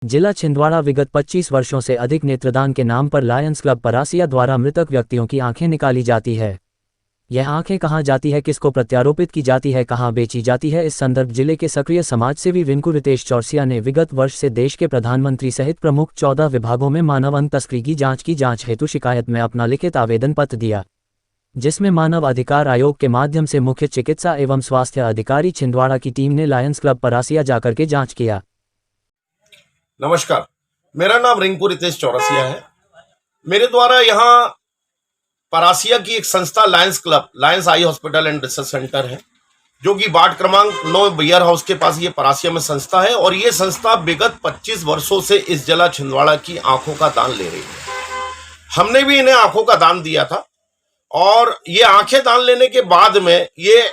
जिला छिंदवाड़ा विगत 25 वर्षों से अधिक नेत्रदान के नाम पर लायंस क्लब परासिया द्वारा मृतक व्यक्तियों की आंखें निकाली जाती है। यह आंखें कहाँ जाती है, किसको प्रत्यारोपित की जाती है, कहाँ बेची जाती है, इस संदर्भ जिले के सक्रिय समाजसेवी विंकू रितेश चौरसिया ने विगत वर्ष से देश के प्रधानमंत्री सहित प्रमुख 14 विभागों में मानव अंग तस्करी की जांच हेतु शिकायत में अपना लिखित आवेदन पत्र दिया, जिसमें मानव अधिकार आयोग के माध्यम से मुख्य चिकित्सा एवं स्वास्थ्य अधिकारी छिंदवाड़ा की टीम ने लायंस क्लब परासिया जाकर के जाँच किया। नमस्कार, मेरा नाम रिंकू रितेश चौरसिया है। मेरे द्वारा यहाँ परासिया की एक संस्था Lions club, Lions eye hospital and research centre है, जो कि वार्ड क्रमांक 9 बियर हाउस के पास ये परासिया में संस्था है। और ये संस्था विगत 25 वर्षों से इस जिला छिंदवाड़ा की आंखों का दान ले रही है। हमने भी इन्हें आंखों का दान दिया था और ये आंखें दान लेने के बाद में ये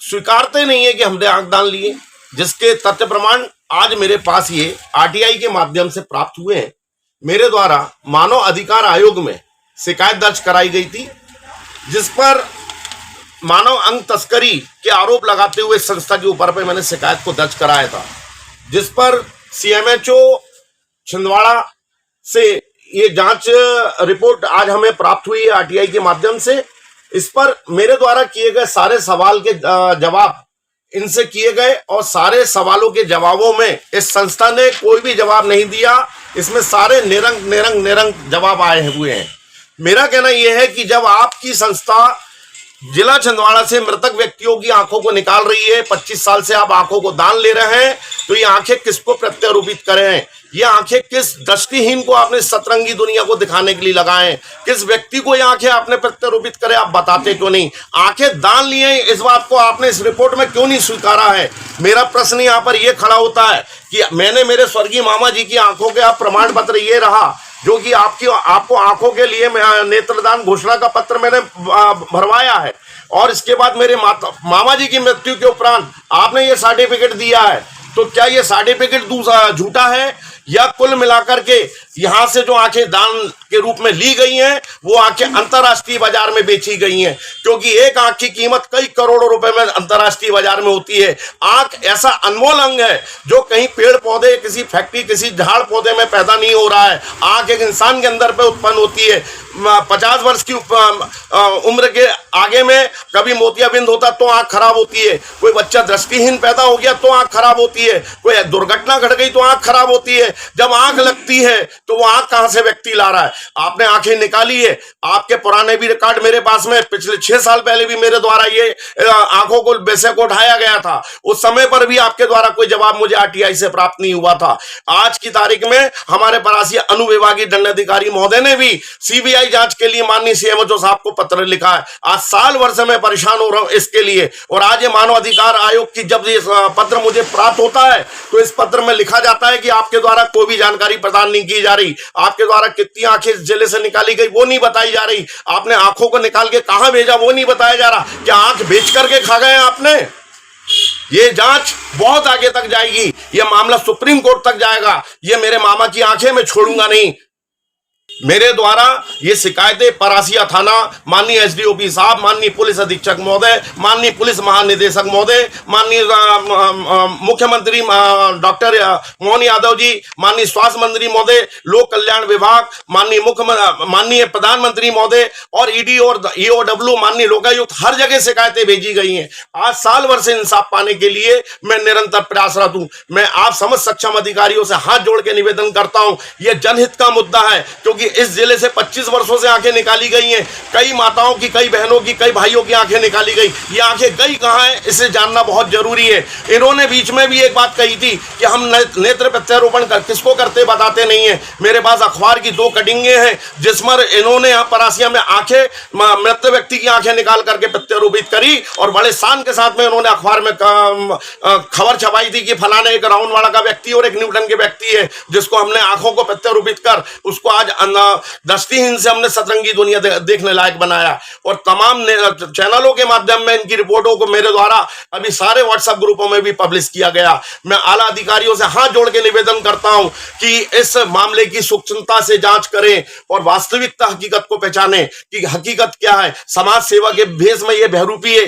स्वीकारते नहीं है कि हमने आंख दान लिए, जिसके तथ्य प्रमाण आज मेरे पास ये आरटीआई के माध्यम से प्राप्त हुए हैं। मेरे द्वारा मानव अधिकार आयोग में शिकायत दर्ज कराई गई थी, जिस पर मानव अंग तस्करी के आरोप लगाते हुए संस्था के ऊपर पे मैंने शिकायत को दर्ज कराया था, जिस पर सीएमएचओ छिंदवाड़ा से ये जांच रिपोर्ट आज हमें प्राप्त हुई है आरटीआई के माध्यम से। इस पर मेरे द्वारा किए गए सारे सवाल के जवाब इनसे किए गए और सारे सवालों के जवाबों में इस संस्था ने कोई भी जवाब नहीं दिया। इसमें सारे निरंक जवाब आए हुए हैं। मेरा कहना यह है कि जब आपकी संस्था जिला छिंदवाड़ा से मृतक व्यक्तियों की आंखों को निकाल रही है, 25 साल से आप आंखों को दान ले रहे हैं, तो ये आंखें किसको प्रत्यारोपित करें? ये आंखें किस दृष्टिहीन को आपने सतरंगी दुनिया को दिखाने के लिए लगाएं? किस व्यक्ति को ये आंखें आपने प्रत्यारोपित करे? आप बताते क्यों नहीं? आंखें दान लिए इस बात को आपने इस रिपोर्ट में क्यों नहीं स्वीकारा है? मेरा प्रश्न यहाँ पर यह खड़ा होता है कि मैंने मेरे स्वर्गीय मामा जी की आंखों के आप प्रमाण पत्र ये रहा, जो कि आपको आंखों के लिए नेत्रदान घोषणा का पत्र मैंने भरवाया है, और इसके बाद मेरे मामा जी की मृत्यु के उपरांत आपने ये सर्टिफिकेट दिया है। तो क्या ये सर्टिफिकेट झूठा है, या कुल मिलाकर के यहाँ से जो आंखें दान के रूप में ली गई हैं वो आंखें अंतर्राष्ट्रीय बाजार में बेची गई हैं? क्योंकि एक आंख की कीमत कई करोड़ों रुपए में अंतर्राष्ट्रीय बाजार में होती है। आंख ऐसा अनमोल अंग है जो कहीं पेड़ पौधे, किसी फैक्ट्री, किसी झाड़ पौधे में पैदा नहीं हो रहा है। आंख एक इंसान के अंदर पे उत्पन्न होती है। 50 वर्ष की उम्र के आगे में कभी मोतियाबिंद होता तो आंख खराब होती है, कोई बच्चा दृष्टिहीन पैदा हो गया तो आंख खराब होती है, कोई दुर्घटना घट गई तो आंख खराब होती है। जब आंख लगती है तो वो आंख कहां से व्यक्ति ला रहा है? आपने आंखें निकाली है, आपके पुराने भी रिकॉर्ड मेरे पास में, पिछले 6 साल पहले भी मेरे द्वारा ये आंखों को विषय को उठाया गया था। उस समय पर भी आपके द्वारा कोई जवाब मुझे आरटीआई से प्राप्त नहीं हुआ था। आज की तारीख में हमारे परासिया अनुविभागीय दंडाधिकारी महोदय ने भी सीबीआई जांच के लिए माननीय सीएमओ साहब को पत्र लिखा है। आज साल भर से मैं परेशान हो रहा हूं इसके लिए, और आज ये मानव अधिकार आयोग की जब ये पत्र मुझे प्राप्त होता है तो इस पत्र में लिखा जाता है कि आपके द्वारा कोई भी जानकारी प्रदान नहीं की जा रही, आपके द्वारा कितनी आंखें जिले से निकाली गई वो नहीं बताई जा रही, आपने आंखों को निकाल के कहां भेजा वो नहीं बताया जा रहा। क्या आंख बेच करके खा गए आपने? ये जांच बहुत आगे तक जाएगी, ये मामला सुप्रीम कोर्ट तक जाएगा। ये मेरे मामा की आंखें मैं छोड़ूंगा नहीं। मेरे द्वारा ये शिकायतें परासिया थाना, माननीय एसडीओपी साहब, माननीय पुलिस अधीक्षक महोदय, माननीय पुलिस महानिदेशक महोदय, माननीय मुख्यमंत्री डॉक्टर मोहन यादव जी, माननीय स्वास्थ्य मंत्री महोदय, लोक कल्याण विभाग, माननीय प्रधानमंत्री महोदय और ईडी और ईओडब्ल्यू, माननीय लोकायुक्त, हर जगह शिकायतें भेजी गई हैं। आज साल भर से इंसाफ पाने के लिए मैं निरंतर प्रयासरत हूं। मैं आप समझ सक्षम अधिकारियों से हाथ जोड़ के निवेदन करता हूं, यह जनहित का मुद्दा है, क्योंकि इस जिले से 25 वर्षों से आंखें निकाली गई हैं। कई माताओं की, कई बहनों की, कई भाइयों की आंखें निकाली गई। ये आंखें गई कहां है, इसे जानना बहुत जरूरी है। इन्होंने बीच में भी एक बात कही थी कि हम नेत्र प्रत्यारोपण किसको करते बताते नहीं है। मेरे पास अखबार की 2 कटिंगे हैं जिसमें इन्होंने यहाँ परासिया में आंखें, मृत व्यक्ति की आंखें निकाल करके प्रत्यारोपित करी, और बड़े शान के साथ में उन्होंने अखबार में खबर छपाई थी कि फलाने एक राउंडवाड़ा का व्यक्ति और एक न्यूटन के व्यक्ति है, जिसको हमने आंखों को प्रत्यारोपित कर उसको आज दृष्टिहीन से हमने सतरंगी दुनिया देखने लायक बनाया। और तमाम चैनलों के माध्यम में इनकी रिपोर्टों को मेरे द्वारा अभी सारे व्हाट्सएप ग्रुपों में भी पब्लिश किया गया। मैं आला अधिकारियों से हाथ जोड़ के निवेदन करता हूं कि इस मामले की सूक्ष्मता से जांच करें और वास्तविकता, हकीकत को पहचानें कि हकीकत क्या है। समाज सेवा के भेष में यह बहरूपी है।